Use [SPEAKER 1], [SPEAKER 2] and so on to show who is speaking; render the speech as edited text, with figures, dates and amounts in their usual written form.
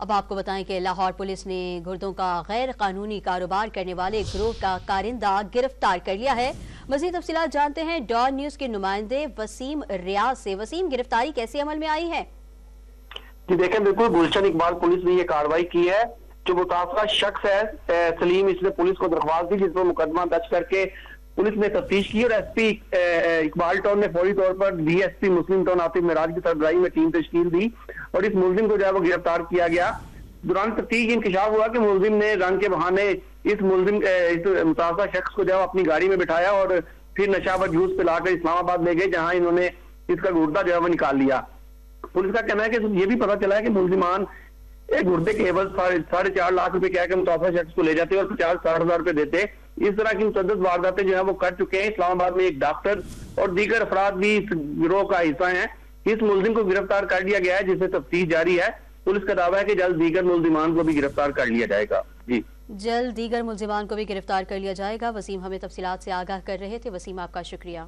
[SPEAKER 1] अब आपको बताएं कि लाहौर पुलिस ने गुर्दों का गैर कानूनी कारोबार करने वाले गिरोह का कारिंदा गिरफ्तार कर लिया है। मजीद तफसीलात जानते हैं डॉन न्यूज के नुमाइंदे वसीम रियाज से। वसीम, गिरफ्तारी कैसे अमल में आई है?
[SPEAKER 2] जी देखें, बिल्कुल गुलशन इकबाल पुलिस ने ये कार्रवाई की है। जो मुतासरा शख्स है सलीम, इसने पुलिस को दरख्वास्त दी जिस पर मुकदमा दर्ज करके पुलिस ने तफ्तीश की और एसपी इकबाल टाउन ने फौरी तौर पर डीएसपी मुस्लिम टाउन आतिफ मिराज की सरबराही में टीम तश्कील दी और इस मुलजिम को जो है वो गिरफ्तार किया गया। दौरान तफ्तीश इंकशाफ हुआ कि मुलजिम ने रंग के बहाने इस मुतासरा शख्स को जो है अपनी गाड़ी में बिठाया और फिर नशावर जूस पिलाकर इस्लामाबाद ले गए, जहां इन्होंने इसका गुर्दा जो है वो निकाल लिया। पुलिस का कहना है कि ये भी पता चला है कि मुलजिमान एक गुर्दे के एवज 4.5 लाख रुपए क्या मुतासरा शख्स को ले जाते और 50-60 हजार रुपए देते। इस तरह की मुतअद्दिद वारदातें जो है वो कर चुके हैं। इस्लामाबाद में एक डॉक्टर और दीगर अफराद भी इस गिरोह का हिस्सा हैं। इस मुलजिम को गिरफ्तार कर लिया गया है जिससे तफ्तीश जारी है। पुलिस का दावा है कि जल्द दीगर मुलजिमान को भी गिरफ्तार कर लिया जाएगा। जी,
[SPEAKER 1] जल्द दीगर मुलजिमान को भी गिरफ्तार कर लिया जाएगा। वसीम हमें तफसीलात से आगाह कर रहे थे। वसीम, आपका शुक्रिया।